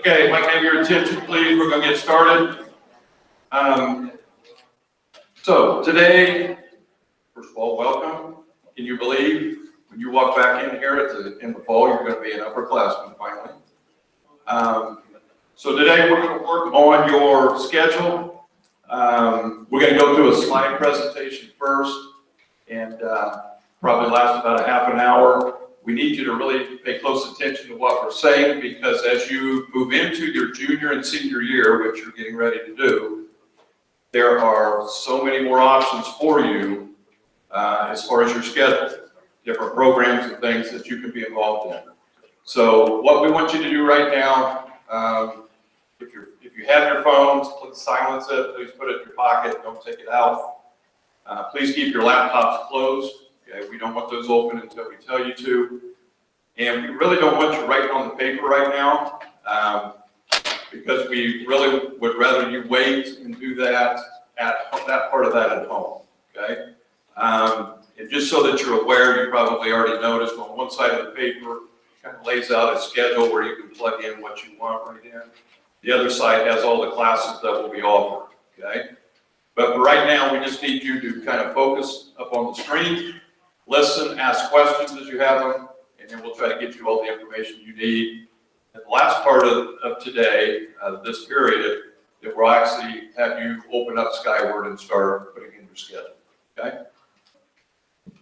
Okay, if I can have your attention, please, we're going to get started. So today, first of all, welcome. Can you believe when you walk back in here in the fall, you're going to be an upperclassman finally? So today we're going to work on your schedule. We're going to go through a slide presentation first, and probably last about a half an hour. We need you to really pay close attention to what we're saying, because as you move into your junior and senior year, which you're getting ready to do, there are so many more options for you as far as your schedule, different programs and things that you can be involved in. So what we want you to do right now, if you have your phones, please silence it, please put it in your pocket, don't take it out. Please keep your laptops closed. Okay, we don't want those open until we tell you to. And we really don't want you writing on the paper right now, because we really would rather you wait and do that part of that at home, okay? And just so that you're aware, you probably already noticed on one side of the paper, kind of lays out a schedule where you can plug in what you want right in. The other side has all the classes that will be offered, okay? But for right now, we just need you to kind of focus up on the screen, listen, ask questions as you have them, and then we'll try to get you all the information you need. And the last part of today, this period, that we'll actually have you open up Skyward and start putting in your schedule, okay?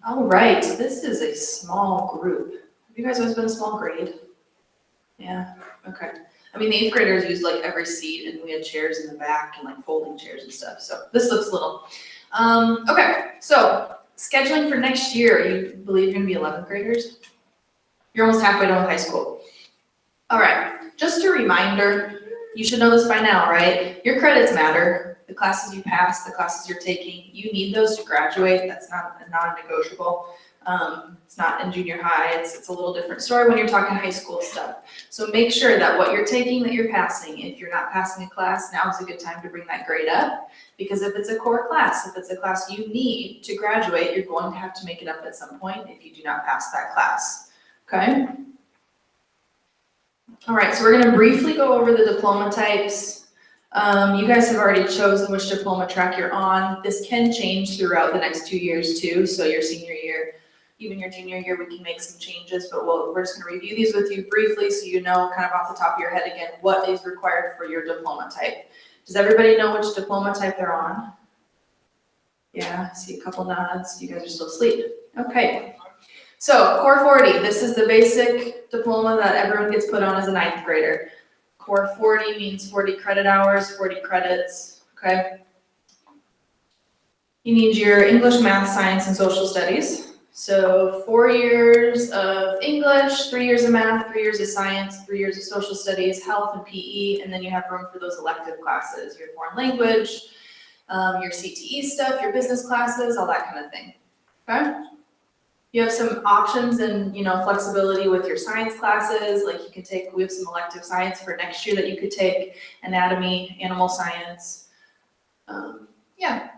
All right, this is a small group. Have you guys always been a small grade? Yeah, okay. I mean, the 8th graders used like every seat, and we had chairs in the back and like folding chairs and stuff, so this looks little. Okay, so scheduling for next year, you believe you're gonna be 11th graders? You're almost halfway done with high school. All right, just a reminder, you should know this by now, right? Your credits matter. The classes you pass, the classes you're taking, you need those to graduate. That's not a non-negotiable. It's not in junior high. It's a little different story when you're talking high school stuff. So make sure that what you're taking, that you're passing. If you're not passing a class, now is a good time to bring that grade up. Because if it's a core class, if it's a class you need to graduate, you're going to have to make it up at some point if you do not pass that class, okay? All right, so we're gonna briefly go over the diploma types. You guys have already chosen which diploma track you're on. This can change throughout the next 2 years too, so your senior year, even your junior year, we can make some changes, but we're just gonna review these with you briefly so you know kind of off the top of your head again what is required for your diploma type. Does everybody know which diploma type they're on? Yeah, I see a couple nods. You guys are still asleep. Okay. So Core 40, this is the basic diploma that everyone gets put on as a 9th grader. Core 40 means 40 credit hours, 40 credits, okay? You need your English, math, science, and social studies. So 4 years of English, 3 years of math, 3 years of science, 3 years of social studies, health, and PE, and then you have room for those elective classes, your foreign language, your CTE stuff, your business classes, all that kind of thing, okay? You have some options and, flexibility with your science classes. Like you can take, we have some elective science for next year that you could take, anatomy, animal science. Yeah,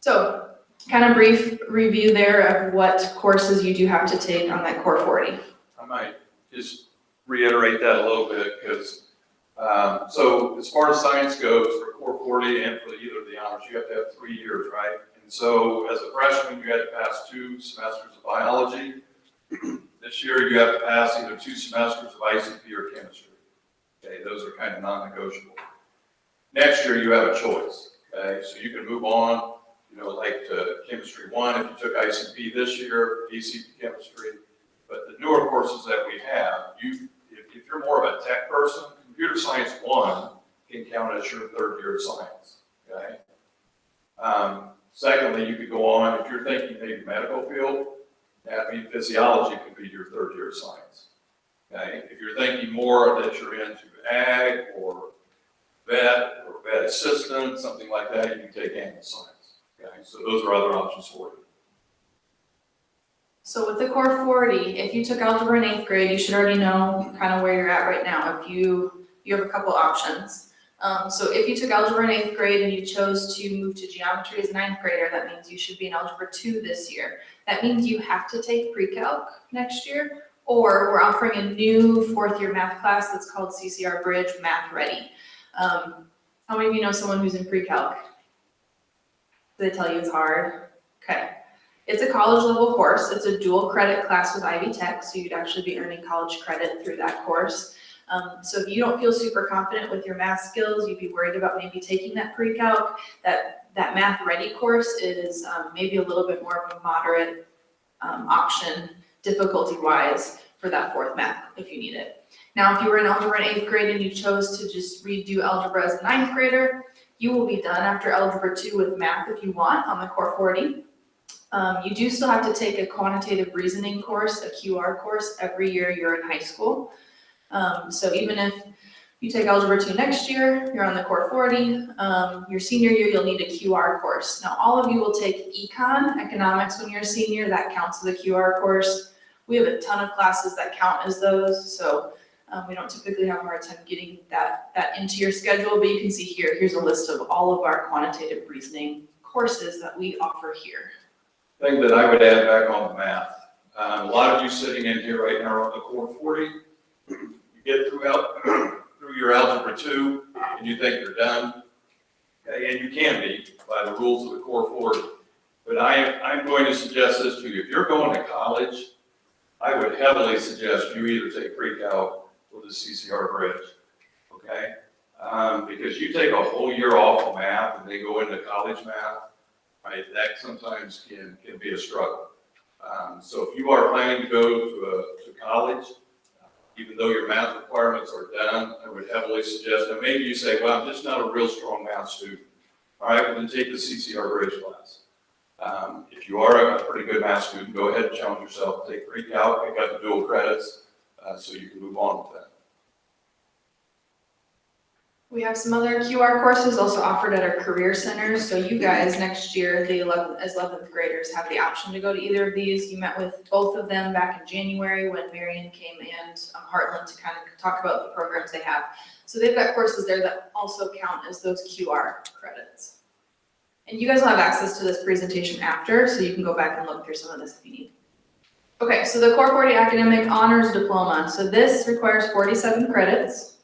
so kind of brief review there of what courses you do have to take on that Core 40. I might just reiterate that a little bit, because so as far as science goes, for Core 40 and for either of the honors, you have to have 3 years, right? So as a freshman, you had to pass 2 semesters of biology. This year, you have to pass either 2 semesters of ICP or chemistry. Okay, those are kind of non-negotiable. Next year, you have a choice. Okay, so you can move on, like to chemistry 1 if you took ICP this year, ACP chemistry. But the newer courses that we have, if you're more of a tech person, computer science 1 can count as your 3rd year of science. Okay. Secondly, you could go on, if you're thinking maybe medical field, anatomy and physiology could be your 3rd year of science. Okay? If you're thinking more that you're into ag or vet assistant, something like that, you can take animal science. Okay? So those are other options for you. So with the Core 40, if you took algebra in 8th grade, you should already know kind of where you're at right now. If you have a couple options. So if you took algebra in 8th grade and you chose to move to geometry as a 9th grader, that means you should be in algebra 2 this year. That means you have to take PreCalc next year, Or we're offering a new fourth-year math class that's called CCR Bridge Math Ready. How many of you know someone who's in PreCalc? Did they tell you it's hard? Okay. It's a college level course. It's a dual credit class with Ivy Tech, so you'd actually be earning college credit through that course. So if you don't feel super confident with your math skills, you'd be worried about maybe taking that PreCalc, that Math Ready course is maybe a little bit more of a moderate option difficulty-wise for that fourth math if you need it. Now, if you were in algebra in 8th grade and you chose to just redo algebra as a 9th grader, you will be done after algebra 2 with math if you want on the Core 40. You do still have to take a quantitative reasoning course, a QR course, every year you're in high school. So even if you take algebra 2 next year, you're on the Core 40. Your senior year, you'll need a QR course. Now, all of you will take econ, economics when you're a senior. That counts as a QR course. We have a ton of classes that count as those, so we don't typically have a hard time getting that into your schedule, but you can see here, here's a list of all of our quantitative reasoning courses that we offer here. Thing that I would add back on the math. A lot of you sitting in here right now are on the Core 40. You get through your Algebra 2 and you think you're done. Okay, and you can be by the rules of the Core 40. But I'm going to suggest this to you. If you're going to college, I would heavily suggest you either take PreCalc or the CCR Bridge. Okay? Because you take a whole year off of math and then go into college math, right, that sometimes can be a struggle. So if you are planning to go to college, even though your math requirements are done, I would heavily suggest, and maybe you say, well, I'm just not a real strong math student. All right, well, then take the CCR Bridge class. If you are a pretty good math student, go ahead and challenge yourself, take PreCalc, pick up the dual credits, so you can move on with that. We have some other QR courses also offered at our career centers. So you guys next year, as 11th graders, have the option to go to either of these. You met with both of them back in January when Marion came and Heartland to kind of talk about the programs they have. So they've got courses there that also count as those QR credits. And you guys will have access to this presentation after, so you can go back and look through some of this if you need. Okay, so the Core 40 Academic Honors Diploma. So this requires 47 credits.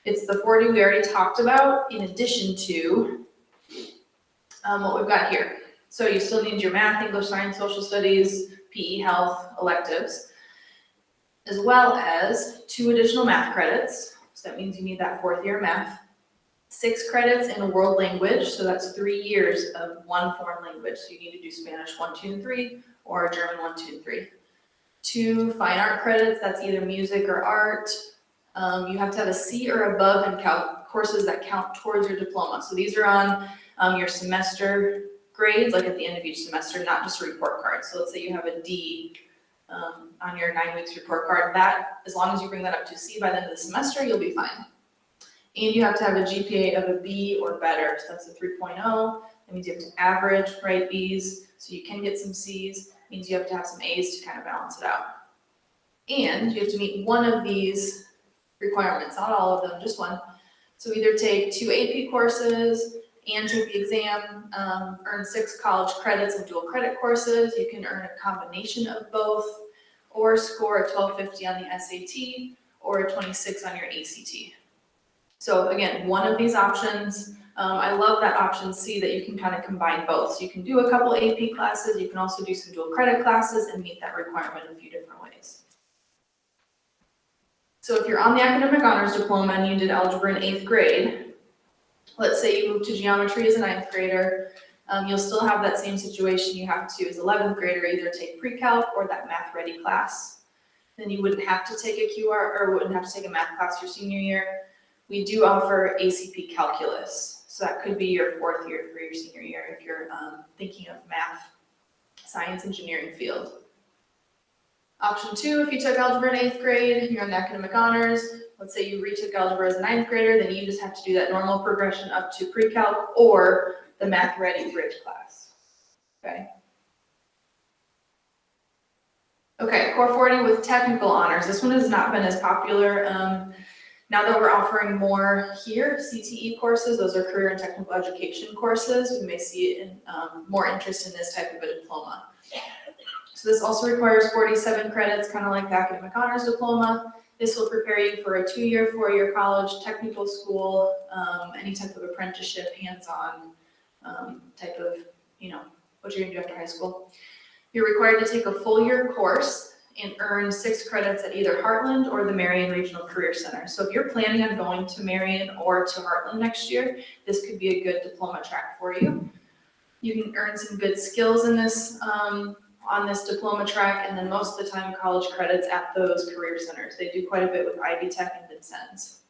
It's the 40 we already talked about in addition to what we've got here. So you still need your math, English, science, social studies, PE, health, electives, as well as 2 additional math credits. So that means you need that 4th year math. 6 credits in a world language, so that's 3 years of one foreign language. So you need to do Spanish 1, 2, and 3, or German 1, 2, and 3. 2 fine art credits, that's either music or art. You have to have a C or above in courses that count towards your diploma. So these are on your semester grades, like at the end of each semester, not just a report card. So let's say you have a D on your 9 weeks report card. That, as long as you bring that up to C by the end of the semester, you'll be fine. And you have to have a GPA of a B or better. So that's a 3.0. That means you have to average, right, Bs, so you can get some Cs. It means you have to have some As to kind of balance it out. And you have to meet one of these requirements, not all of them, just one. So either take 2 AP courses and take the exam, earn 6 college credits and dual credit courses. You can earn a combination of both, or score a 1250 on the SAT or a 26 on your ACT. So again, one of these options, I love that option C that you can kind of combine both. So you can do a couple AP classes, you can also do some dual credit classes and meet that requirement in a few different ways. So if you're on the Academic Honors Diploma and you did algebra in 8th grade, let's say you move to geometry as a 9th grader, you'll still have that same situation you have to as 11th grader, either take PreCalc or that Math Ready class. Then you wouldn't have to take a QR or wouldn't have to take a math class your senior year. We do offer ACP Calculus. So that could be your 4th year for your senior year if you're thinking of math, science, engineering field. Option 2, if you took algebra in 8th grade, you're on the Academic Honors. Let's say you retook algebra as a 9th grader, then you just have to do that normal progression up to PreCalc or the Math Ready Bridge class. Okay. Okay, Core 40 with technical honors. This one has not been as popular. Now that we're offering more here, CTE courses, those are career and technical education courses. We may see more interest in this type of a diploma. So this also requires 47 credits, kind of like the academic honors diploma. This will prepare you for a 2-year, 4-year college, technical school, any type of apprenticeship, hands-on type of, what you're gonna do after high school. You're required to take a full year course and earn 6 credits at either Heartland or the Marion Regional Career Center. So if you're planning on going to Marion or to Heartland next year, this could be a good diploma track for you. You can earn some good skills in this, on this diploma track, and then most of the time college credits at those career centers. They do quite a bit with Ivy Tech and Vincennes.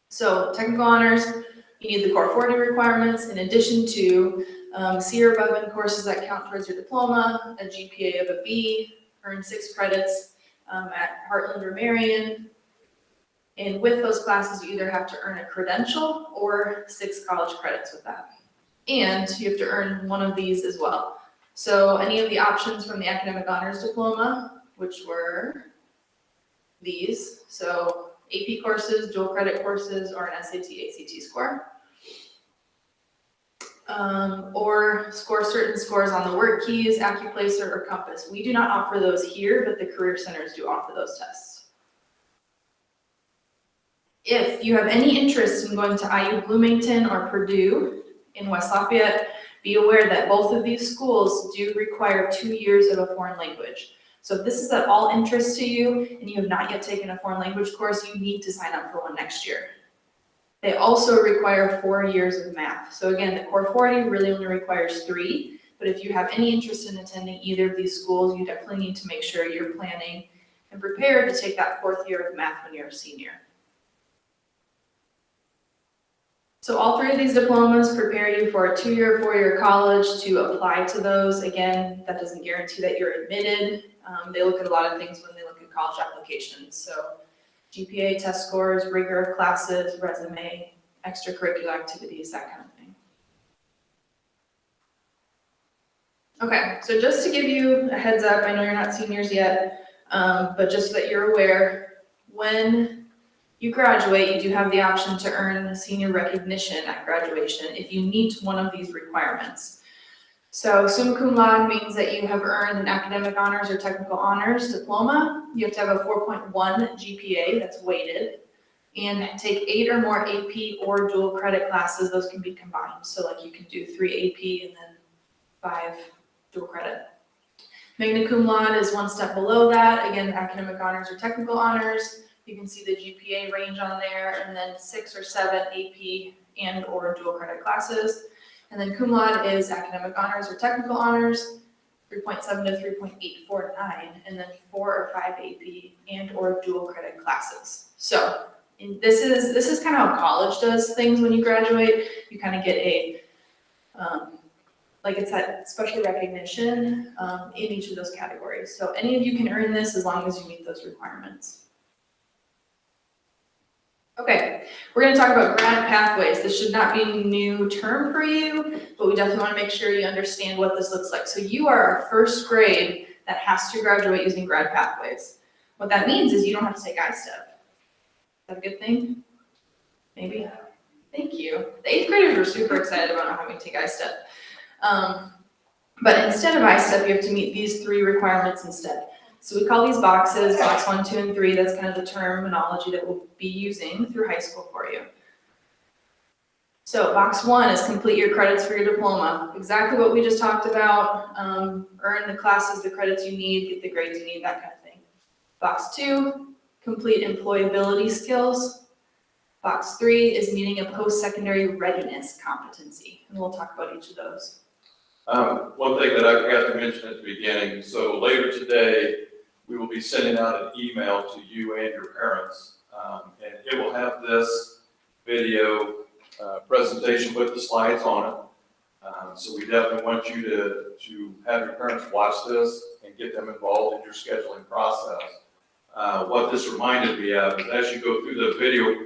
So technical honors, you need the core 40 requirements in addition to C or above in courses that count towards your diploma, a GPA of a B, earn 6 credits at Heartland or Marion. And with those classes, you either have to earn a credential or 6 college credits with that. And you have to earn one of these as well. So any of the options from the academic honors diploma, which were these, so AP courses, dual credit courses, or an SAT, ACT score. Or score certain scores on the work keys, AccuPlacer, or Compass. We do not offer those here, but the career centers do offer those tests. If you have any interest in going to IU Bloomington or Purdue in West Lafayette, be aware that both of these schools do require 2 years of a foreign language. So if this is at all interest to you and you have not yet taken a foreign language course, you need to sign up for one next year. They also require 4 years of math. So again, the core 40 really only requires 3, but if you have any interest in attending either of these schools, you definitely need to make sure you're planning and prepared to take that 4th year of math when you're a senior. So all 3 of these diplomas prepare you for a 2-year, 4-year college to apply to those. Again, that doesn't guarantee that you're admitted. They look at a lot of things when they look at college applications. So GPA, test scores, rigor of classes, resume, extracurricular activities, that kind of thing. Okay, so just to give you a heads up, I know you're not seniors yet, but just so that you're aware, when you graduate, you do have the option to earn senior recognition at graduation if you meet one of these requirements. So summa cum laude means that you have earned an academic honors or technical honors diploma. You have to have a 4.1 GPA that's weighted and take 8 or more AP or dual credit classes. Those can be combined. So like you can do 3 AP and then 5 dual credit. Magna cum laude is one step below that. Again, academic honors or technical honors. You can see the GPA range on there, and then 6 or 7 AP and or dual credit classes. And then cum laude is academic honors or technical honors, 3.7 to 3.849, and then 4 or 5 AP and or dual credit classes. So this is kind of how college does things when you graduate. You kind of get a, like it's that special recognition in each of those categories. So any of you can earn this as long as you meet those requirements. Okay, we're going to talk about grad pathways. This should not be a new term for you, but we definitely want to make sure you understand what this looks like. So you are our first grade that has to graduate using grad pathways. What that means is you don't have to take I-STEP. Is that a good thing? Maybe? Thank you. The 8th graders were super excited about not having to take I-STEP. But instead of I-STEP, you have to meet these 3 requirements instead. So we call these boxes, box 1, 2, and 3. That's kind of the terminology that we'll be using through high school for you. So box 1 is complete your credits for your diploma. Exactly what we just talked about. Earn the classes, the credits you need, get the grades you need, that kind of thing. Box 2, complete employability skills. Box 3 is meeting a post-secondary readiness competency. And we'll talk about each of those. One thing that I forgot to mention at the beginning, so later today, we will be sending out an email to you and your parents, and it will have this video presentation with the slides on it. So we definitely want you to have your parents watch this and get them involved in your scheduling process. What this reminded me of is as you go through the video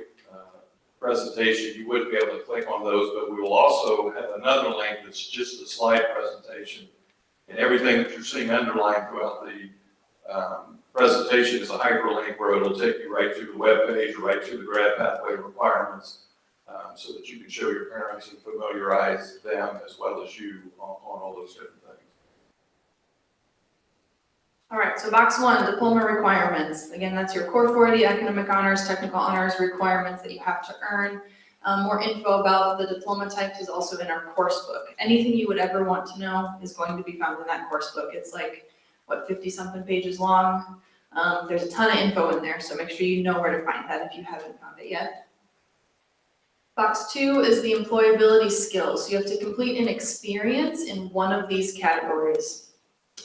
presentation, you would be able to click on those, but we will also have another link that's just a slide presentation. And everything that you're seeing underlined throughout the presentation is a hyperlink where it'll take you right to the web page, right to the grad pathway requirements, so that you can show your parents and familiarize them as well as you on all those different things. All right, so box 1, Diploma Requirements. Again, that's your core 40 academic honors, technical honors requirements that you have to earn. More info about the Diploma Types is also in our course book. Anything you would ever want to know is going to be found in that course book. It's like, what, 50-something pages long? There's a ton of info in there, so make sure you know where to find that if you haven't found it yet. Box 2 is the Employability Skills. So you have to complete an experience in one of these categories.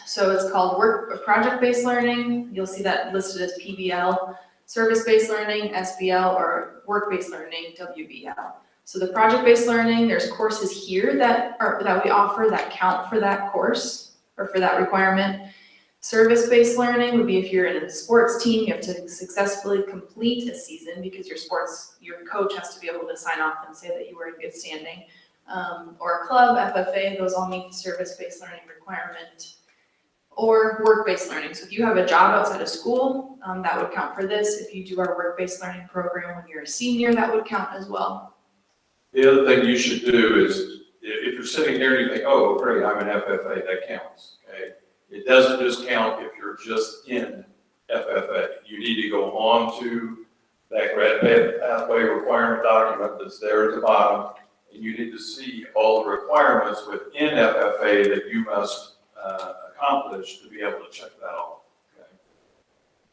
So it's called project-based learning. You'll see that listed as PBL, service-based learning, SBL, or work-based learning, WBL. So the project-based learning, there's courses here that we offer that count for that course or for that requirement. Service-based learning would be if you're in a sports team, you have to successfully complete a season because your coach has to be able to sign off and say that you were in good standing. Or a club, FFA, those all meet the service-based learning requirement. Or work-based learning. So if you have a job outside of school, that would count for this. If you do our work-based learning program when you're a senior, that would count as well. The other thing you should do is, if you're sitting here and you think, oh, great, I'm an FFA, that counts, okay? It doesn't just count if you're just in FFA. You need to go on to that Grad Pathway requirement document that's there at the bottom, and you need to see all the requirements within FFA that you must accomplish to be able to check that off. Okay.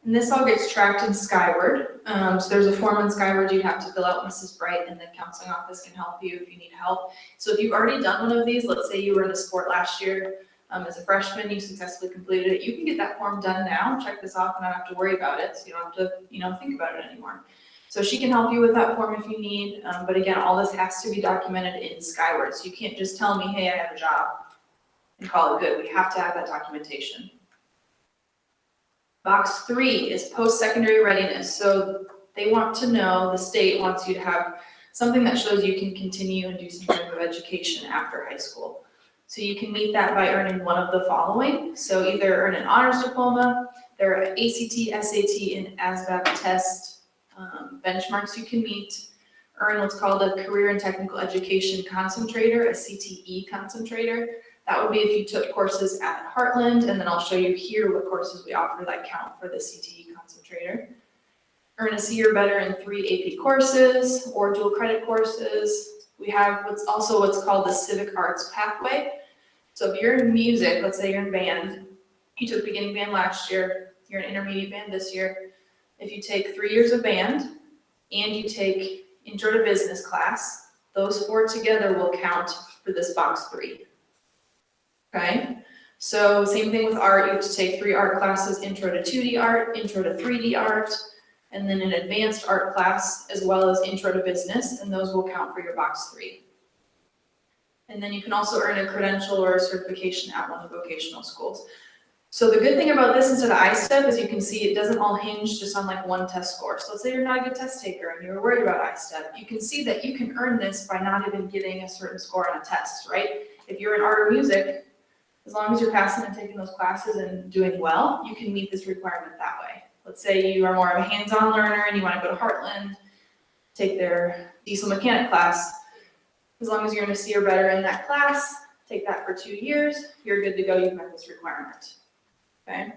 And this all gets tracked in Skyward. So there's a form in Skyward you'd have to fill out. Mrs. Bright in the counseling office can help you if you need help. So if you've already done one of these, let's say you were in a sport last year, as a freshman, you successfully completed it, you can get that form done now, check this off, and not have to worry about it. So you don't have to, think about it anymore. So she can help you with that form if you need. But again, all this has to be documented in Skyward. So you can't just tell me, hey, I have a job, and call it good. We have to have that documentation. Box 3 is post-secondary readiness. So they want to know, the state wants you to have something that shows you can continue and do some type of education after high school. So you can meet that by earning one of the following. So either earn an honors diploma, there are ACT, SAT, and ASVAB test benchmarks you can meet. Earn what's called a career and technical education concentrator, a CTE concentrator. That would be if you took courses at Heartland, and then I'll show you here what courses we offer that count for the CTE concentrator. Earn a C or better in 3 AP courses or dual credit courses. We have what's called the Civic Arts Pathway. So if you're in music, let's say you're in band, you took beginning band last year, you're in intermediate band this year. If you take 3 years of band and you take intro to business class, those 4 together will count for this box 3. Okay, so same thing with art. You have to take 3 art classes, intro to 2D art, intro to 3D art, and then an advanced art class, as well as intro to business, and those will count for your box 3. And then you can also earn a credential or a certification at one of the vocational schools. So the good thing about this instead of I-STEP is you can see it doesn't all hinge just on like one test score. So let's say you're not a good test taker and you're worried about I-STEP. You can see that you can earn this by not even getting a certain score on a test, right? If you're in art or music, as long as you're passing and taking those classes and doing well, you can meet this requirement that way. Let's say you are more of a hands-on learner and you want to go to Heartland, take their diesel mechanic class. As long as you're in a C or better in that class, take that for 2 years, you're good to go, you've met this requirement. Okay?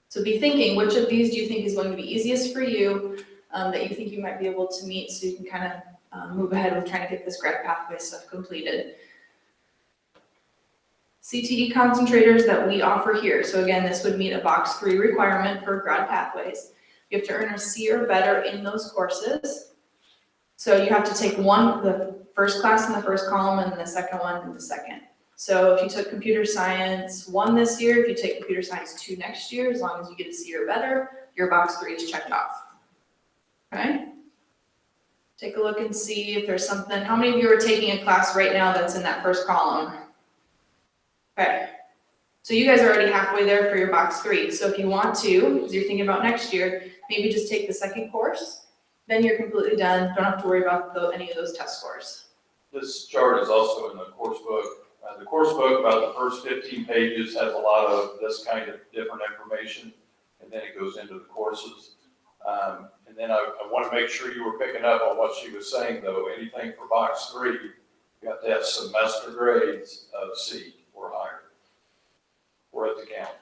So be thinking, which of these do you think is going to be easiest for you, that you think you might be able to meet so you can kind of move ahead with trying to get this Grad Pathway stuff completed. CTE concentrators that we offer here. So again, this would meet a box 3 requirement for Grad Pathways. You have to earn a C or better in those courses. So you have to take the first class in the first column and the second one in the second. So if you took computer science 1 this year, if you take computer science 2 next year, as long as you get a C or better, your box 3 is checked off. Okay? Take a look and see if there's something. How many of you are taking a class right now that's in that first column? Okay, so you guys are already halfway there for your box 3. So if you want to, as you're thinking about next year, maybe just take the second course, then you're completely done. Don't have to worry about any of those test scores. This chart is also in the course book. The course book, about the first 15 pages, has a lot of this kind of different information, and then it goes into the courses. And then I want to make sure you were picking up on what she was saying, though. Anything for box 3, you have to have semester grades of C or higher for it to count.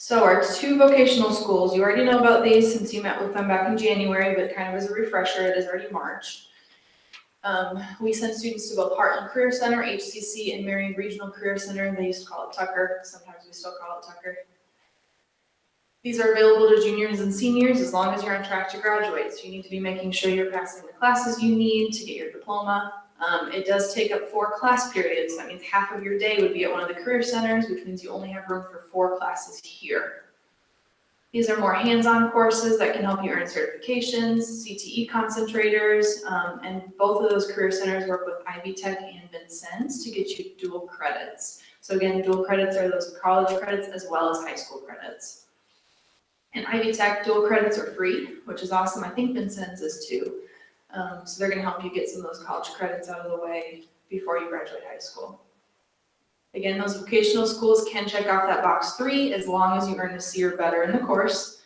So our 2 vocational schools, you already know about these since you met with them back in January, but kind of as a refresher, it is already March. We send students to both Heartland Career Center, HCC, and Marion Regional Career Center. They used to call it Tucker. Sometimes we still call it Tucker. These are available to juniors and seniors as long as you're on track to graduate. So you need to be making sure you're passing the classes you need to get your diploma. It does take up 4 class periods. That means half of your day would be at one of the career centers, which means you only have room for 4 classes here. These are more hands-on courses that can help you earn certifications, CTE concentrators, and both of those career centers work with Ivy Tech and Vincennes to get you dual credits. So again, dual credits are those college credits as well as high school credits. And Ivy Tech dual credits are free, which is awesome. I think Vincennes is too. So they're gonna help you get some of those college credits out of the way before you graduate high school. Again, those vocational schools can check off that box 3 as long as you earn a C or better in the course.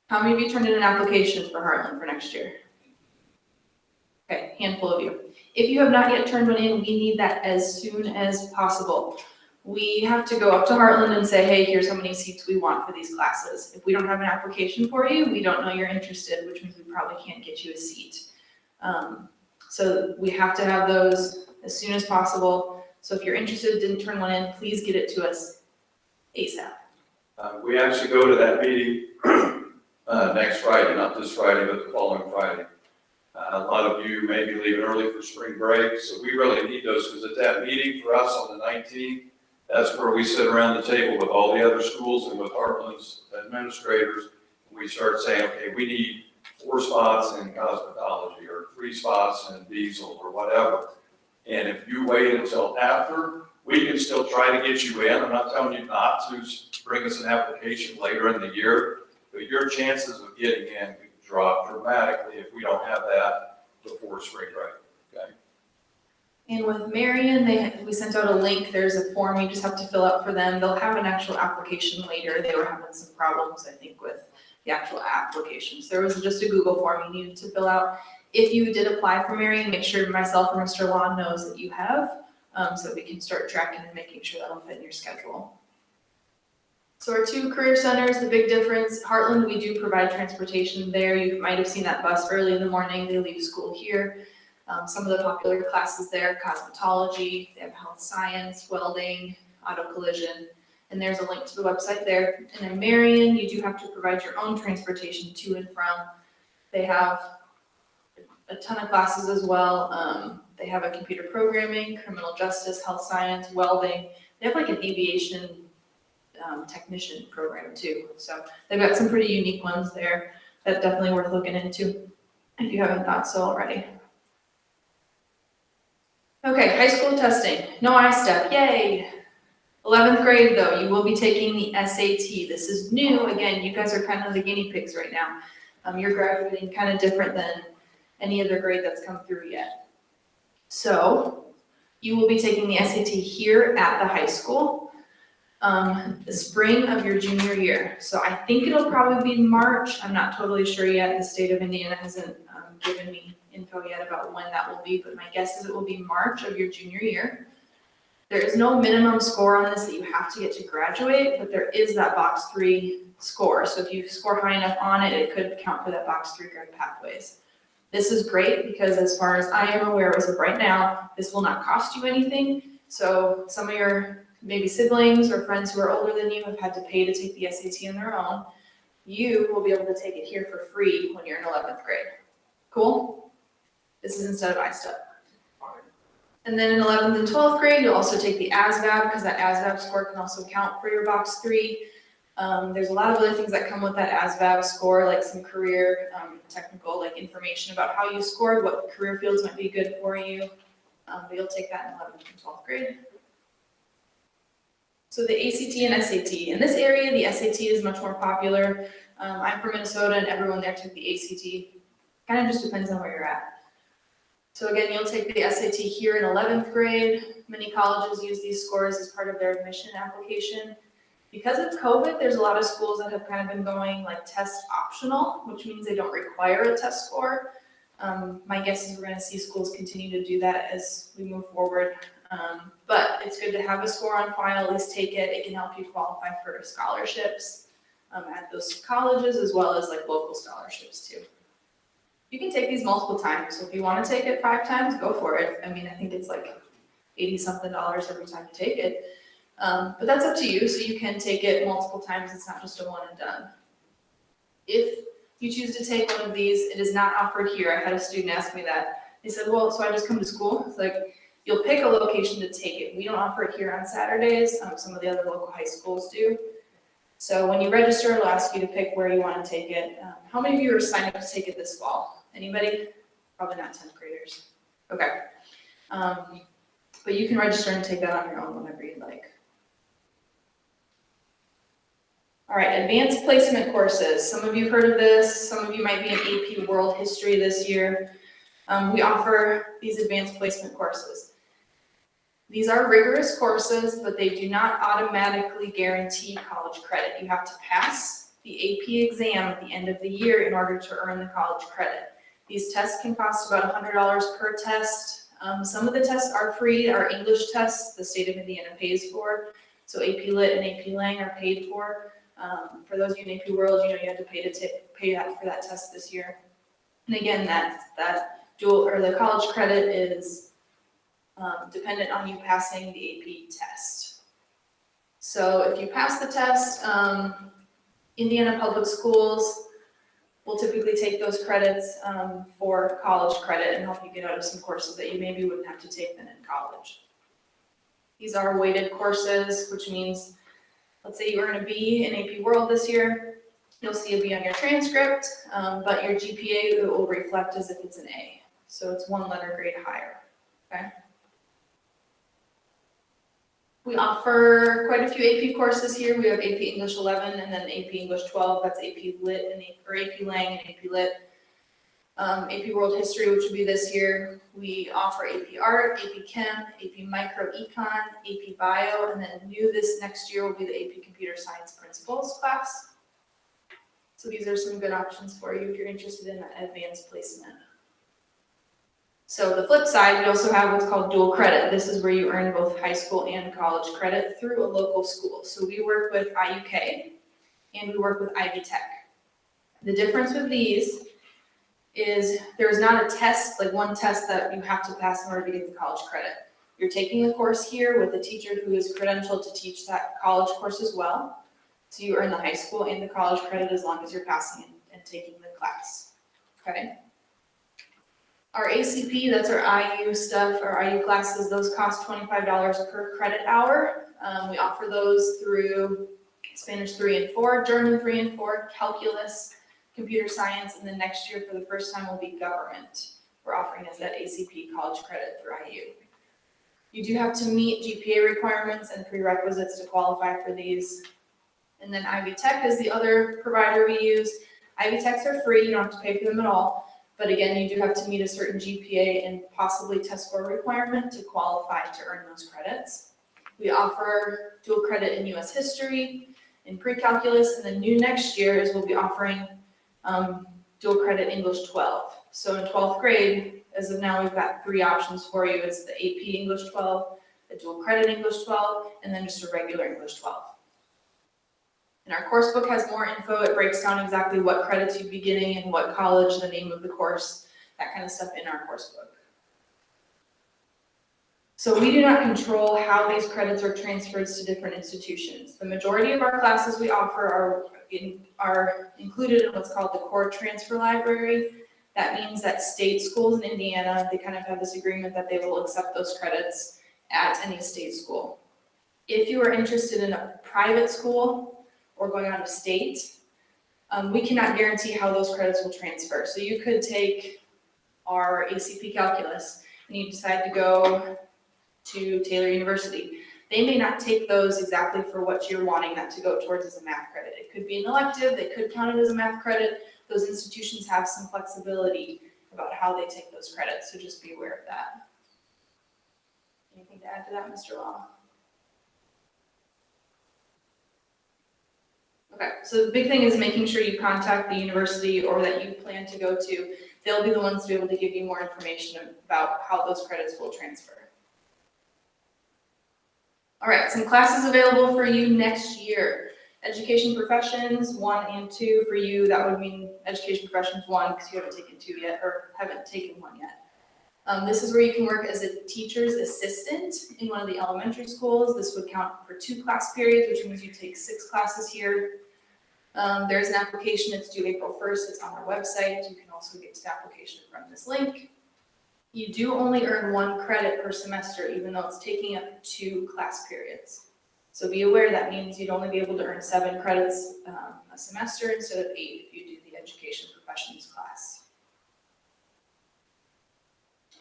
How many of you turned in an application for Heartland for next year? Okay, handful of you. If you have not yet turned one in, we need that as soon as possible. We have to go up to Heartland and say, hey, here's how many seats we want for these classes. If we don't have an application for you, we don't know you're interested, which means we probably can't get you a seat. So we have to have those as soon as possible. So if you're interested, didn't turn one in, please get it to us ASAP. We actually go to that meeting next Friday, not this Friday, but the following Friday. A lot of you may be leaving early for spring break, so we really need those because at that meeting for us on the 19th, that's where we sit around the table with all the other schools and with Heartland's administrators. We start saying, okay, we need 4 spots in cosmetology or 3 spots in diesel or whatever. And if you wait until after, we can still try to get you in. I'm not telling you not to bring us an application later in the year, but your chances of getting in could drop dramatically if we don't have that before spring break, okay? And with Marion, we sent out a link. There's a form you just have to fill out for them. They'll have an actual application later. They were having some problems, I think, with the actual applications. There was just a Google form you needed to fill out. If you did apply for Marion, make sure myself or Mr. Law knows that you have, so that we can start tracking and making sure that'll fit in your schedule. So our 2 career centers, the big difference, Heartland, we do provide transportation there. You might have seen that bus early in the morning. They leave school here. Some of the popular classes there, cosmetology, they have health science, welding, auto collision, and there's a link to the website there. And in Marion, you do have to provide your own transportation to and from. They have a ton of classes as well. They have a computer programming, criminal justice, health science, welding. They have like an aviation technician program too. So they've got some pretty unique ones there that definitely worth looking into if you haven't thought so already. Okay, high school testing, no I-STEP, yay. 11th grade though, you will be taking the SAT. This is new. Again, you guys are kind of the guinea pigs right now. You're graduating kind of different than any other grade that's come through yet. So you will be taking the SAT here at the high school, the spring of your junior year. So I think it'll probably be March. I'm not totally sure yet. The state of Indiana hasn't given me info yet about when that will be, but my guess is it will be March of your junior year. There is no minimum score on this that you have to get to graduate, but there is that box 3 score. So if you score high enough on it, it could count for that box 3 Grad Pathways. This is great because as far as I am aware as of right now, this will not cost you anything. So some of your maybe siblings or friends who are older than you have had to pay to take the SAT on their own. You will be able to take it here for free when you're in 11th grade. Cool? This is instead of I-STEP. And then in 11th and 12th grade, you'll also take the ASVAB because that ASVAB score can also count for your box 3. There's a lot of other things that come with that ASVAB score, like some career technical like information about how you scored, what career fields might be good for you. But you'll take that in 11th and 12th grade. So the ACT and SAT. In this area, the SAT is much more popular. I'm from Minnesota and everyone there took the ACT. Kind of just depends on where you're at. So again, you'll take the SAT here in 11th grade. Many colleges use these scores as part of their admission application. Because of COVID, there's a lot of schools that have kind of been going like test optional, which means they don't require a test score. My guess is we're going to see schools continue to do that as we move forward. But it's good to have a score on file, at least take it. It can help you qualify for scholarships at those colleges, as well as like local scholarships too. You can take these multiple times, so if you want to take it 5 times, go for it. I mean, I think it's like $80-something every time you take it. But that's up to you, so you can take it multiple times. It's not just a one and done. If you choose to take one of these, it is not offered here. I had a student ask me that. They said, well, so I just come to school? It's like, you'll pick a location to take it. We don't offer it here on Saturdays. Some of the other local high schools do. So when you register, it'll ask you to pick where you want to take it. How many of you are signed up to take it this fall? Anybody? Probably not 10th graders. Okay. But you can register and take that on your own whenever you'd like. All right, advanced placement courses. Some of you have heard of this. Some of you might be in AP World History this year. We offer these advanced placement courses. These are rigorous courses, but they do not automatically guarantee college credit. You have to pass the AP exam at the end of the year in order to earn the college credit. These tests can cost about $100 per test. Some of the tests are free. Our English tests, the state of Indiana pays for. So AP Lit and AP Lang are paid for. For those of you in AP World, you know you had to pay that for that test this year. And again, that dual or the college credit is dependent on you passing the AP test. So if you pass the test, Indiana Public Schools will typically take those credits for college credit and help you get out of some courses that you maybe wouldn't have to take then in college. These are weighted courses, which means, let's say you earn a B in AP World this year, you'll see a B on your transcript, but your GPA it will reflect as if it's an A. So it's 1 letter grade higher, okay? We offer quite a few AP courses here. We have AP English 11 and then AP English 12. That's AP Lit and or AP Lang and AP Lit. AP World History, which will be this year. We offer AP Art, AP Chem, AP Micro Econ, AP Bio, and then new this next year will be the AP Computer Science Principles class. So these are some good options for you if you're interested in advanced placement. So the flip side, we also have what's called dual credit. This is where you earn both high school and college credit through a local school. So we work with IUK and we work with Ivy Tech. The difference with these is there's not a test, like one test that you have to pass in order to get the college credit. You're taking the course here with a teacher who is credentialed to teach that college course as well. So you earn the high school and the college credit as long as you're passing and taking the class, okay? Our ACP, that's our IU stuff, our IU classes, those cost $25 per credit hour. We offer those through Spanish 3 and 4, German 3 and 4, calculus, computer science, and then next year for the first time will be government. We're offering as that ACP college credit through IU. You do have to meet GPA requirements and prerequisites to qualify for these. And then Ivy Tech is the other provider we use. Ivy Techs are free, you don't have to pay for them at all. But again, you do have to meet a certain GPA and possibly test score requirement to qualify to earn those credits. We offer dual credit in US history, in pre-calculus, and then new next year is we'll be offering dual credit English 12. So in 12th grade, as of now, we've got 3 options for you. It's the AP English 12, the dual credit English 12, and then just a regular English 12. And our course book has more info. It breaks down exactly what credits you'd be getting and what college, the name of the course, that kind of stuff in our course book. So we do not control how these credits are transferred to different institutions. The majority of our classes we offer are included in what's called the core transfer library. That means that state schools in Indiana, they kind of have this agreement that they will accept those credits at any state school. If you are interested in a private school, or going out of state, we cannot guarantee how those credits will transfer. So you could take our ACP calculus and you decide to go to Taylor University. They may not take those exactly for what you're wanting that to go towards as a math credit. It could be an elective, they could count it as a math credit. Those institutions have some flexibility about how they take those credits, so just be aware of that. Anything to add to that, Mr. Law? Okay, so the big thing is making sure you contact the university or that you plan to go to. They'll be the ones to be able to give you more information about how those credits will transfer. All right, some classes available for you next year. Education Professions 1 and 2 for you. That would mean Education Professions 1 because you haven't taken 2 yet or haven't taken 1 yet. This is where you can work as a teacher's assistant in one of the elementary schools. This would count for 2 class periods, which means you take 6 classes here. There's an application. It's due April 1st. It's on our website. You can also get to the application from this link. You do only earn 1 credit per semester, even though it's taking up 2 class periods. So be aware that means you'd only be able to earn 7 credits a semester instead of 8 if you do the Education Professions class.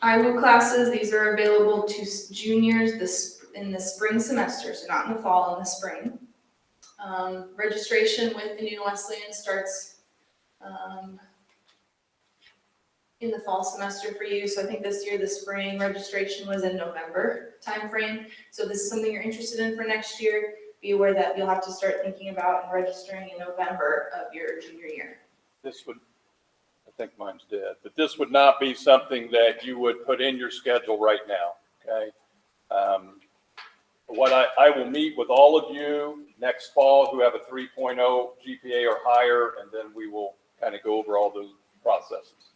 IWU classes, these are available to juniors in the spring semester, so not in the fall, in the spring. Registration with the New Wesleyan starts in the fall semester for you. So I think this year the spring registration was in November timeframe. So this is something you're interested in for next year. Be aware that you'll have to start thinking about and registering in November of your junior year. This would, I think mine's dead, but this would not be something that you would put in your schedule right now, okay? I will meet with all of you next fall who have a 3.0 GPA or higher, and then we will kind of go over all those processes.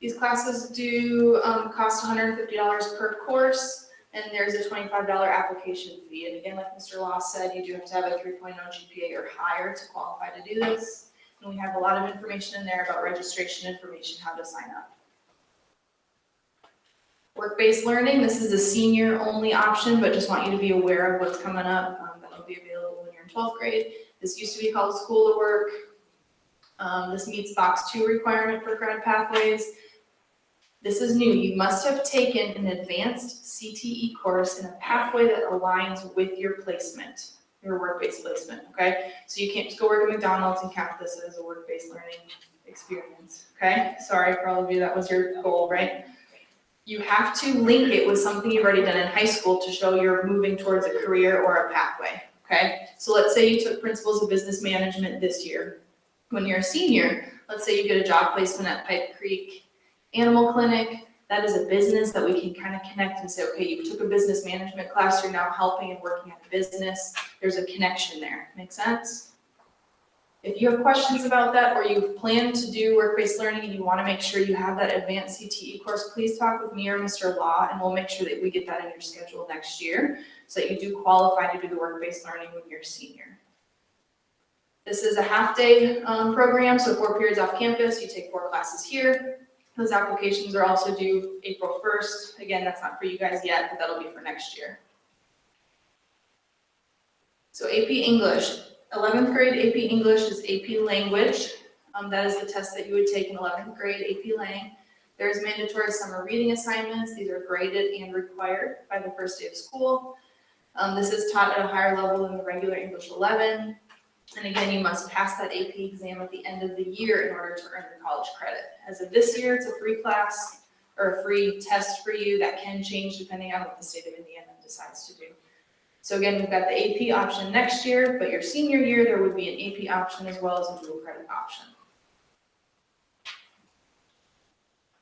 These classes do cost $150 per course, and there's a $25 application fee. And again, like Mr. Law said, you do have to have a 3.0 GPA or higher to qualify to do this. And we have a lot of information in there about registration information, how to sign up. WorkBased Learning, this is a senior-only option, but just want you to be aware of what's coming up. That'll be available when you're in 12th grade. This used to be called School to Work. This meets Box 2 requirement for Grad Pathways. This is new. You must have taken an advanced CTE course in a pathway that aligns with your placement, your work-based placement, okay? So you can't just go work at McDonald's and count this as a work-based learning experience, okay? Sorry for all of you, that was your goal, right? You have to link it with something you've already done in high school to show you're moving towards a career or a pathway, okay? So let's say you took Principles of Business Management this year. When you're a senior, let's say you get a job placement at Pipe Creek Animal Clinic. That is a business that we can kind of connect and say, okay, you took a business management class, you're now helping and working at the business. There's a connection there. Make sense? If you have questions about that or you plan to do work-based learning and you want to make sure you have that advanced CTE course, please talk with me or Mr. Law, and we'll make sure that we get that in your schedule next year so that you do qualify to do the work-based learning when you're a senior. This is a half-day program, so 4 periods off campus. You take 4 classes here. Those applications are also due April 1st. Again, that's not for you guys yet, but that'll be for next year. So AP English. 11th grade AP English is AP Language. That is the test that you would take in 11th grade AP Lang. There's mandatory summer reading assignments. These are graded and required by the first day of school. This is taught at a higher level than the regular English 11. And again, you must pass that AP exam at the end of the year in order to earn the college credit. As of this year, it's a free class or a free test for you. That can change depending on what the state of Indiana decides to do. So again, we've got the AP option next year, but your senior year, there would be an AP option as well as a dual credit option.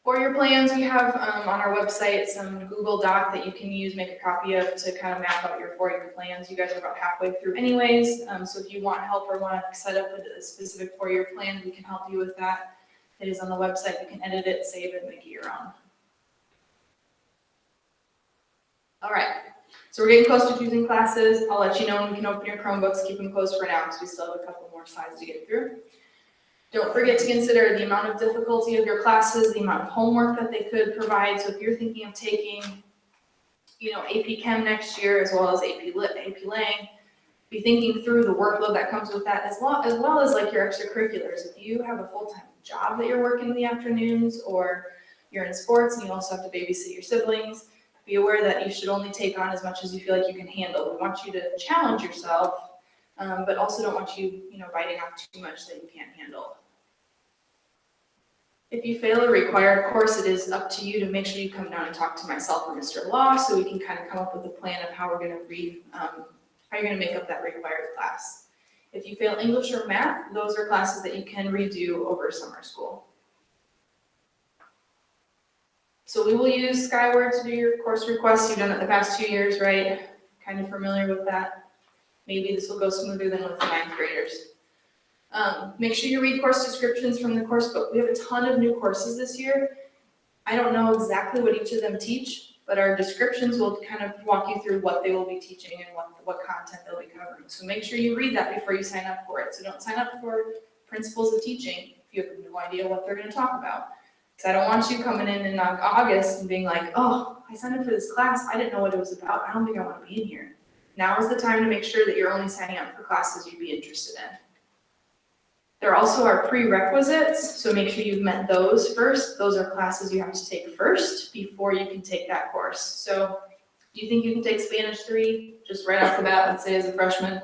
For your plans, we have on our website some Google Doc that you can use, make a copy of to kind of map out your 4-year plans. You guys are about halfway through anyways, so if you want help or want to set up a specific 4-year plan, we can help you with that. It is on the website. You can edit it, save it, make it your own. All right, so we're getting close to choosing classes. I'll let you know when we can open your Chromebooks. Keep them closed for now because we still have a couple more slides to get through. Don't forget to consider the amount of difficulty of your classes, the amount of homework that they could provide. So if you're thinking of taking, AP Chem next year as well as AP Lit, AP Lang, be thinking through the workload that comes with that as well as like your extracurriculars. If you have a full-time job that you're working in the afternoons or you're in sports and you also have to babysit your siblings, be aware that you should only take on as much as you feel like you can handle. We want you to challenge yourself, but also don't want you, biting off too much that you can't handle. If you fail a required course, it is up to you to make sure you come down and talk to myself or Mr. Law so we can kind of come up with a plan of how we're going to how you're going to make up that required class. If you fail English or math, those are classes that you can redo over summer school. So we will use Skyward to do your course requests. You've done it the past 2 years, right? kind of familiar with that. Maybe this will go smoother than with the 9th graders. Make sure you read course descriptions from the course book. We have a ton of new courses this year. I don't know exactly what each of them teach, but our descriptions will kind of walk you through what they will be teaching and what content they'll be covering. So make sure you read that before you sign up for it. So don't sign up for principles of teaching if you have no idea what they're going to talk about. Because I don't want you coming in August and being like, oh, I signed up for this class. I didn't know what it was about. I don't think I want to be in here. Now is the time to make sure that you're only signing up for classes you'd be interested in. There also are prerequisites, so make sure you've met those first. Those are classes you have to take first before you can take that course. So do you think you can take Spanish 3 just right off the bat, let's say as a freshman?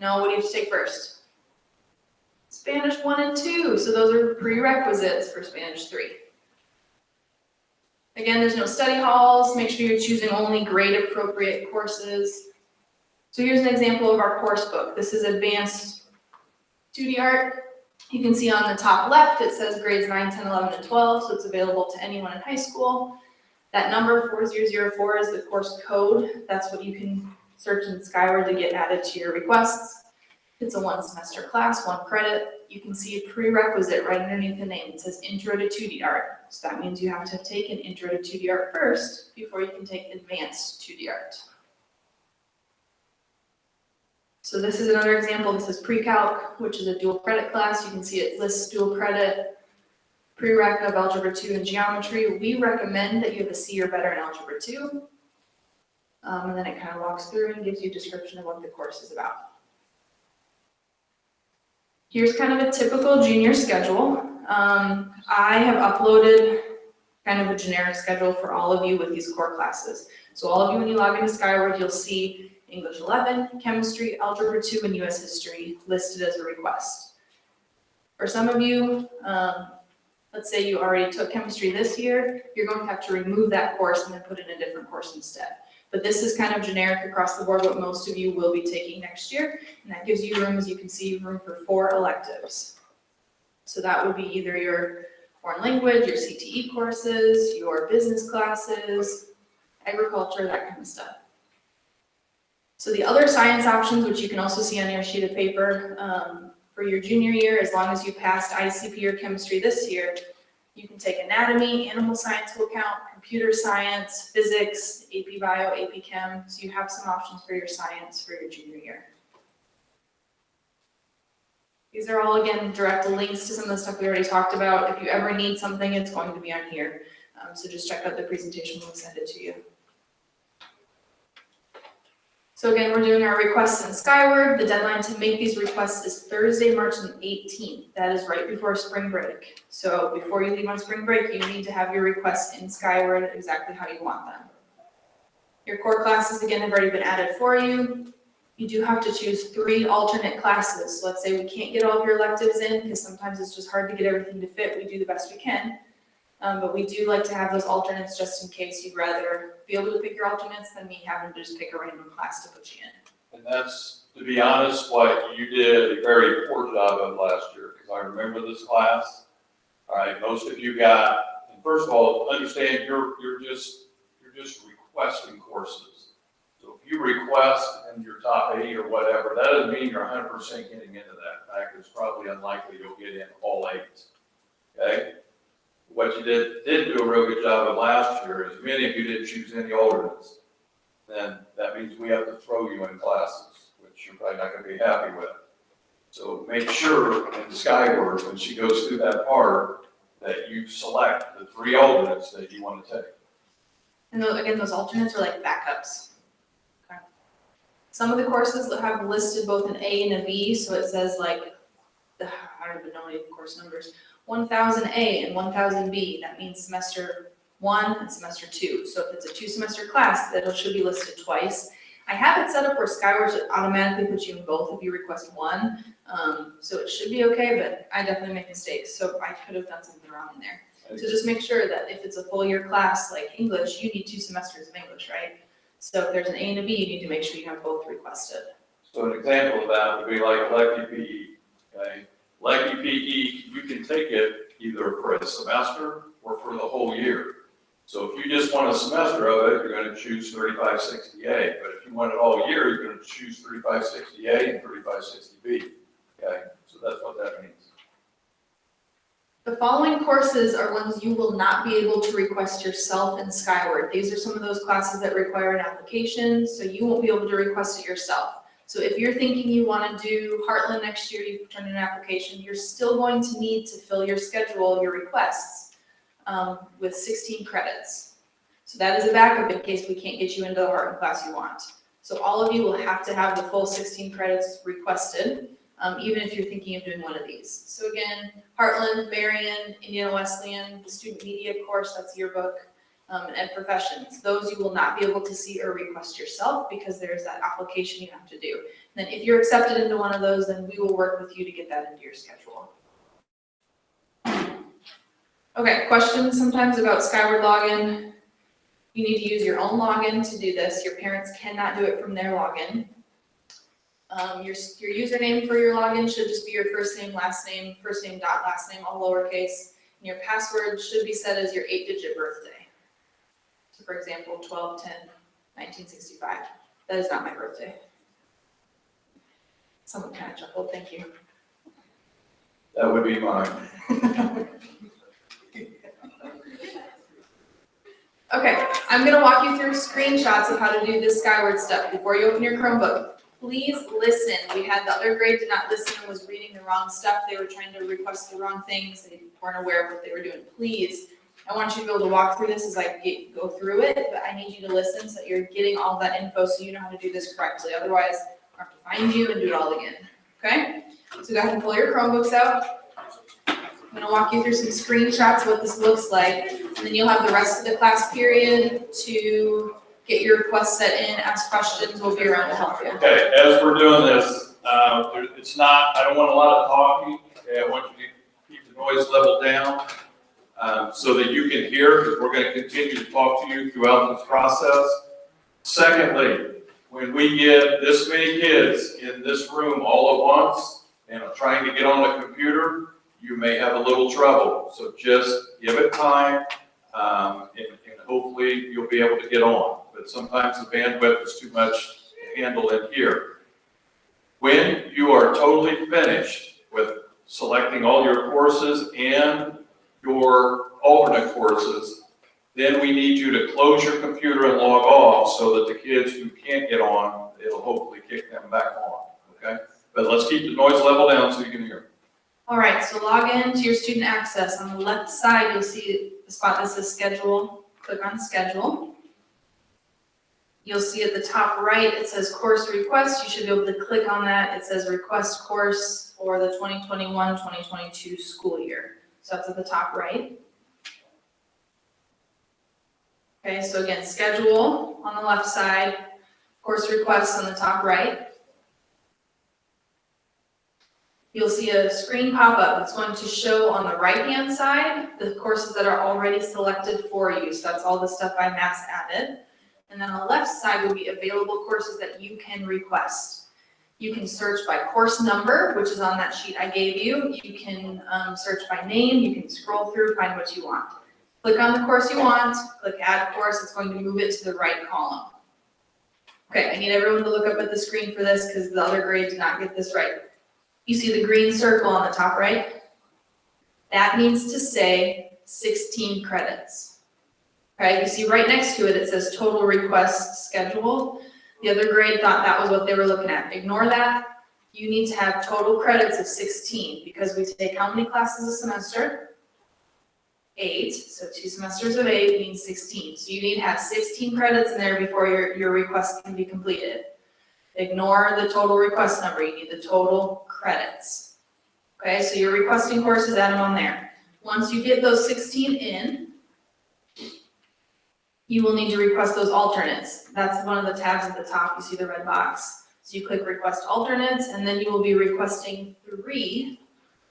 No, what do you have to take first? Spanish 1 and 2, so those are prerequisites for Spanish 3. Again, there's no study halls. Make sure you're choosing only grade-appropriate courses. So here's an example of our course book. This is Advanced 2D Art. You can see on the top left, it says grades 9, 10, 11, and 12, so it's available to anyone in high school. That number 4004 is the course code. That's what you can search in Skyward to get added to your requests. It's a 1-semester class, 1 credit. You can see a prerequisite right underneath the name. It says Intro to 2D Art. So that means you have to have taken Intro to 2D Art first before you can take Advanced 2D Art. So this is another example. This is PreCalc, which is a dual credit class. You can see it lists dual credit, prereq of Algebra 2 and Geometry. We recommend that you have a C or better in Algebra 2. And then it kind of walks through and gives you a description of what the course is about. Here's kind of a typical junior schedule. I have uploaded kind of a generic schedule for all of you with these core classes. So all of you, when you log into Skyward, you'll see English 11, Chemistry, Algebra 2, and US History listed as a request. For some of you, let's say you already took Chemistry this year, you're going to have to remove that course and then put in a different course instead. But this is kind of generic across the board what most of you will be taking next year, and that gives you room, as you can see, room for 4 electives. So that would be either your foreign language, your CTE courses, your business classes, agriculture, that kind of stuff. So the other science options, which you can also see on your sheet of paper, for your junior year, as long as you passed ICP or chemistry this year, you can take anatomy, animal science will count, computer science, physics, AP Bio, AP Chem. So you have some options for your science for your junior year. These are all, again, direct links to some of the stuff we already talked about. If you ever need something, it's going to be on here. So just check out the presentation, we'll send it to you. So again, we're doing our requests in Skyward. The deadline to make these requests is Thursday, March 18th. That is right before spring break. So before you leave on spring break, you need to have your requests in Skyward exactly how you want them. Your core classes, again, have already been added for you. You do have to choose 3 alternate classes. So let's say we can't get all of your electives in because sometimes it's just hard to get everything to fit. We do the best we can. But we do like to have those alternates just in case you'd rather be able to pick your alternates than me having to just pick a random class to put you in. And that's, to be honest, what you did a very poor job of last year, because I remember this class. All right, most of you got, and first of all, understand you're just requesting courses. So if you request in your top 8 or whatever, that doesn't mean you're 100% getting into that. In fact, it's probably unlikely you'll get in all 8. Okay? What you did do a real good job of last year is many of you didn't choose any alternates. Then that means we have to throw you in classes, which you're probably not going to be happy with. So make sure in Skyward, when she goes through that part, that you select the 3 alternates that you want to take. And again, those alternates are like backups. Okay. Some of the courses have listed both an A and a B, so it says like, I don't even know any course numbers, 1000A and 1000B. That means semester 1 and semester 2. So if it's a 2-semester class, that should be listed twice. I have it set up where Skyward should automatically put you in both if you request 1. So it should be okay, but I definitely make mistakes. So I could have done something wrong in there. So just make sure that if it's a full year class like English, you need 2 semesters of English, right? So if there's an A and a B, you need to make sure you have both requested. So an example of that would be like elective PE, okay? Elective PE, you can take it either for a semester or for the whole year. So if you just want a semester of it, you're going to choose 3560A. But if you want it all year, you're going to choose 3560A and 3560B. Okay, so that's what that means. The following courses are ones you will not be able to request yourself in Skyward. These are some of those classes that require an application, so you won't be able to request it yourself. So if you're thinking you want to do Heartland next year, you've turned in an application, you're still going to need to fill your schedule, your requests, with 16 credits. So that is a backup in case we can't get you into the Heartland class you want. So all of you will have to have the full 16 credits requested, even if you're thinking of doing one of these. So again, Heartland, Marion, Indiana Wesleyan, the student media course, that's yearbook, and ed professions. Those you will not be able to see or request yourself because there's that application you have to do. And then if you're accepted into one of those, then we will work with you to get that into your schedule. Okay, questions sometimes about Skyward Login. You need to use your own login to do this. Your parents cannot do it from their login. Your username for your login should just be your first name, last name dot last name, all lowercase. And your password should be set as your 8-digit birthday. So for example, 12/10/1965. That is not my birthday. Someone kind of chuckled, thank you. That would be mine. Okay, I'm gonna walk you through screenshots of how to do this Skyward stuff before you open your Chromebook. Please listen. We had the other grade did not listen and was reading the wrong stuff. They were trying to request the wrong things. They weren't aware of what they were doing. Please, I want you to be able to walk through this as I go through it, but I need you to listen so that you're getting all that info so you know how to do this correctly. Otherwise, I'll have to find you and do it all again, okay? So go ahead and pull your Chromebooks out. I'm gonna walk you through some screenshots of what this looks like, and then you'll have the rest of the class period to get your requests set in, ask questions, we'll be around to help you. Okay, as we're doing this, it's not, I don't want a lot of talking. Okay, I want you to keep the noise level down so that you can hear, because we're going to continue to talk to you throughout this process. Secondly, when we get this many kids in this room all at once and are trying to get on the computer, you may have a little trouble. So just give it time and hopefully you'll be able to get on. But sometimes the bandwidth is too much to handle in here. When you are totally finished with selecting all your courses and your alternate courses, then we need you to close your computer and log off so that the kids who can't get on, it'll hopefully kick them back on, okay? But let's keep the noise level down so you can hear. All right, so log in to your student access. On the left side, you'll see the spot that says schedule. Click on schedule. You'll see at the top right, it says course request. You should be able to click on that. It says request course for the 2021-2022 school year. So that's at the top right. Okay, so again, schedule on the left side, course requests on the top right. You'll see a screen pop up. It's going to show on the right-hand side the courses that are already selected for you. So that's all the stuff I mass added. And then on the left side will be available courses that you can request. You can search by course number, which is on that sheet I gave you. You can search by name. You can scroll through, find what you want. Click on the course you want, click add course. It's going to move it to the right column. Okay, I need everyone to look up at the screen for this because the other grade did not get this right. You see the green circle on the top right? That means to say 16 credits. Okay, you see right next to it, it says total request schedule. The other grade thought that was what they were looking at. Ignore that. You need to have total credits of 16 because we take how many classes a semester? 8. So 2 semesters of 8 means 16. So you need to have 16 credits in there before your request can be completed. Ignore the total request number. You need the total credits. Okay, so you're requesting courses, add them on there. Once you get those 16 in, you will need to request those alternates. That's one of the tabs at the top. You see the red box. So you click request alternates, and then you will be requesting 3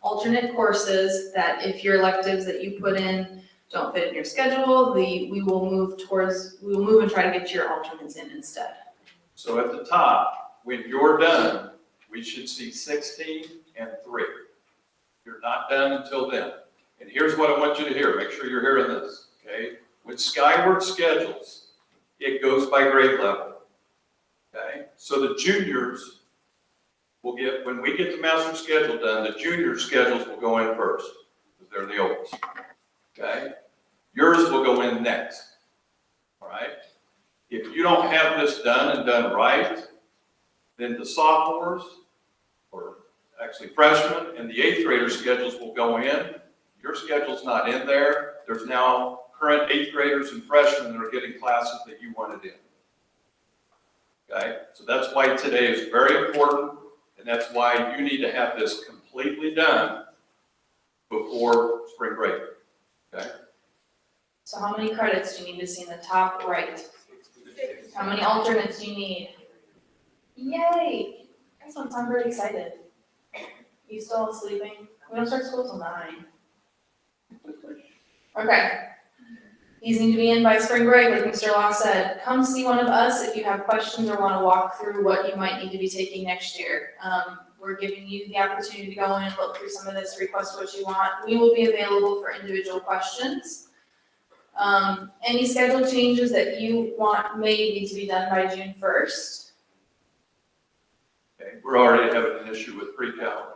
alternate courses that if your electives that you put in don't fit in your schedule, we will move and try to get your alternates in instead. So at the top, when you're done, we should see 16 and 3. You're not done until then. And here's what I want you to hear. Make sure you're hearing this, okay? When Skyward schedules, it goes by grade level. Okay? So the juniors will get, when we get the master schedule done, the junior schedules will go in first, because they're the oldest. Okay? Yours will go in next. All right? If you don't have this done and done right, then the sophomores, or actually freshmen, and the 8th grader schedules will go in. Your schedule's not in there. There's now current 8th graders and freshmen that are getting classes that you wanted in. Okay? So that's why today is very important, and that's why you need to have this completely done before spring break. Okay? So how many credits do you need to see in the top right? How many alternates do you need? Yay! Guys don't sound very excited. You still sleeping? We don't start school till 9. Okay. These need to be in by spring break, like Mr. Law said. Come see one of us if you have questions or want to walk through what you might need to be taking next year. We're giving you the opportunity to go in and look through some of this, request what you want. We will be available for individual questions. Any schedule changes that you want may need to be done by June 1st. Okay, we're already having an issue with PreCalc,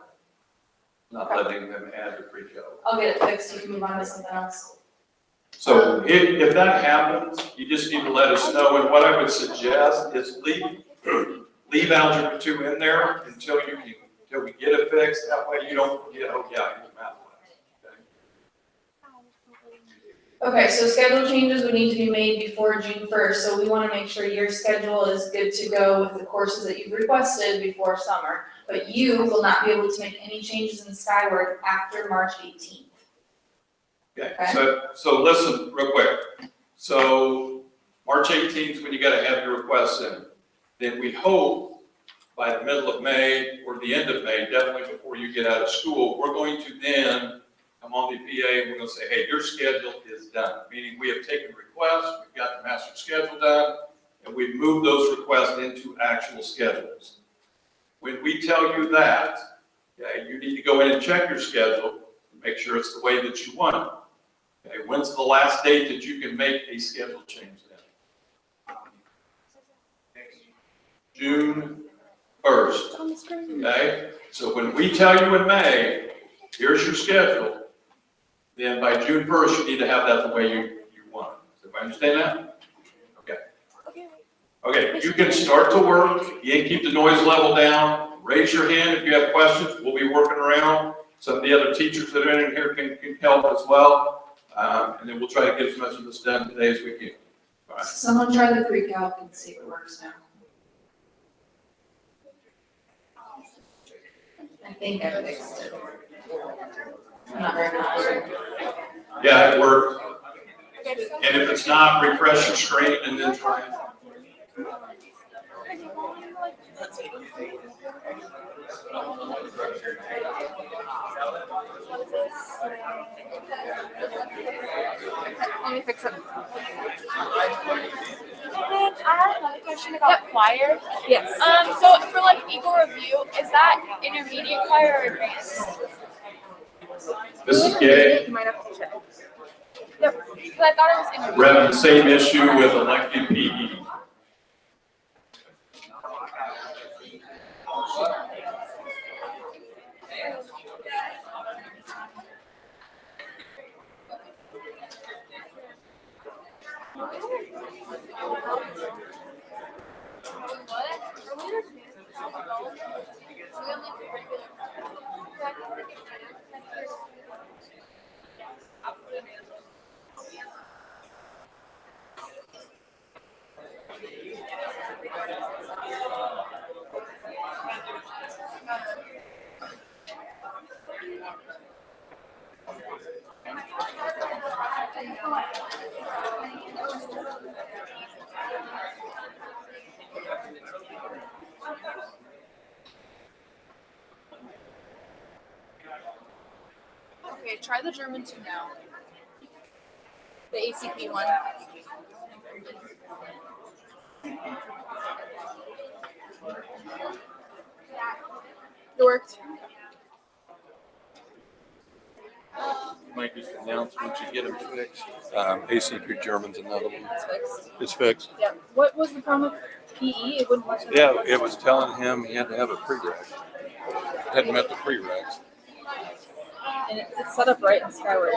not letting them add to PreCalc. I'll get it fixed, you can move on to something else. So if that happens, you just need to let us know, and what I would suggest is leave Algebra 2 in there until we get it fixed, that way you don't forget, oh yeah, I need math class. Okay, so schedule changes would need to be made before June 1st, so we want to make sure your schedule is good to go with the courses that you've requested before summer, but you will not be able to make any changes in Skyward after March 18th. Okay, Okay. so listen real quick. So March 18th is when you got to have your requests in. Then we hope by the middle of May or the end of May, definitely before you get out of school, we're going to then come on the PA and we're going to say, hey, your schedule is done. Meaning we have taken requests, we've got the master schedule done, and we've moved those requests into actual schedules. When we tell you that, okay, you need to go in and check your schedule and make sure it's the way that you want it. Okay, when's the last date that you can make a schedule change then? June 1st. Okay, so when we tell you in May, here's your schedule, then by June 1st, you need to have that the way you want it. Does everybody understand that? Okay. Okay, you can start to work. You can keep the noise level down. Raise your hand if you have questions. We'll be working around. Some of the other teachers that are in here can help as well. And then we'll try to get as much of this done today as we can. All right. Someone try the PreCalc and see if it works now. I think I fixed it. I'm not very confident. Yeah, it worked. And if it's not, refresh your screen and then try it. Let me fix it. I have another question about choir. Yes. So for like Eagle Review, is that intermediate choir or advanced? This is Gay. You might have to check. Yep. Because I thought it was intermediate. We're having the same issue with elective PE. Okay, try the German 2 now. The ACP one. It worked. make this announcement, you get them fixed. ACP German's another one. It's fixed. It's fixed. Yeah. What was the problem with PE? It wouldn't let you. Yeah, it was telling him he had to have a prereq. It hadn't met the prereqs. And it's set up right in Skyward.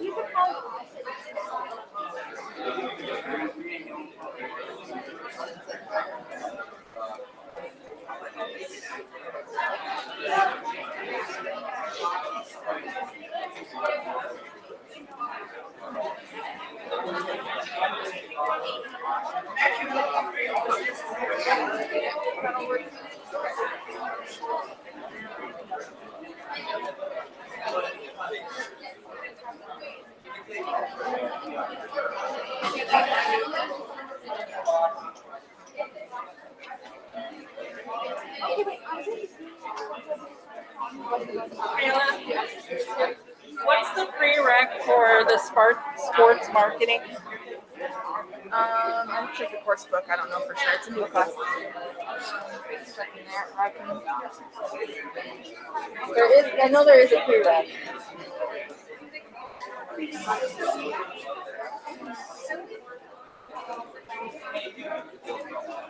You can have. What's the prereq for the sports marketing? I'll check the course book. I don't know for sure. It's a new class. Checking there. There is. I know there is a prereq.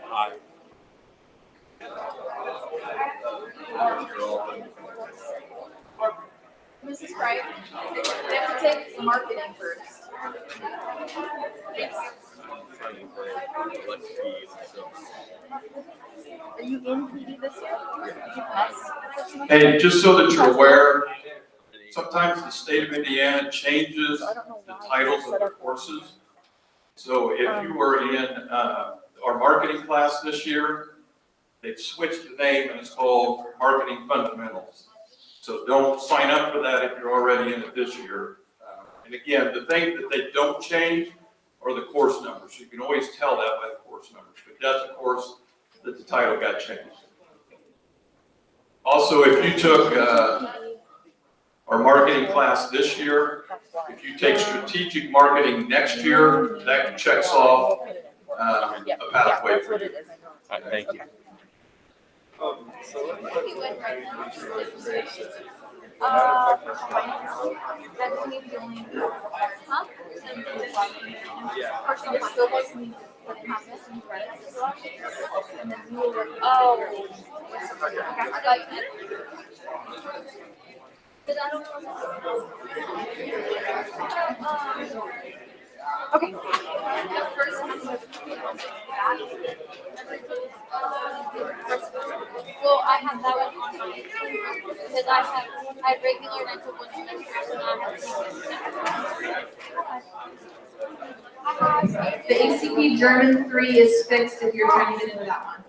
Hi. Mrs. Wright, they have to take marketing first. Yes. Are you in PD this year? Did you pass? Hey, just so that you're aware, sometimes the state of Indiana changes the titles of their courses. So if you were in our marketing class this year, they've switched the name and it's called Marketing Fundamentals. So don't sign up for that if you're already in it this year. And again, the thing that they don't change are the course numbers. You can always tell that by the course numbers, but that's a course that the title got changed. Also, if you took our marketing class this year, if you take strategic marketing next year, that checks off a pathway for you. All right, thank you. Okay. Well, I have that one because I had regular and I took one semester, so now I have The ACP German 3 is fixed if you're trying to get into that one.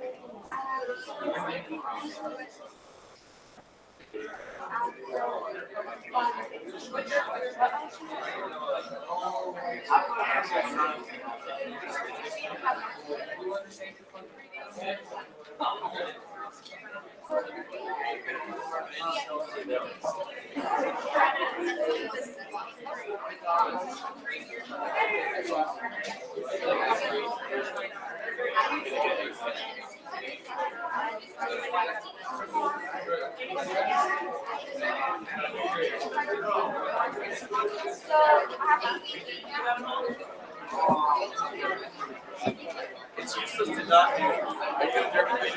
It's useless to not do. I could have everything.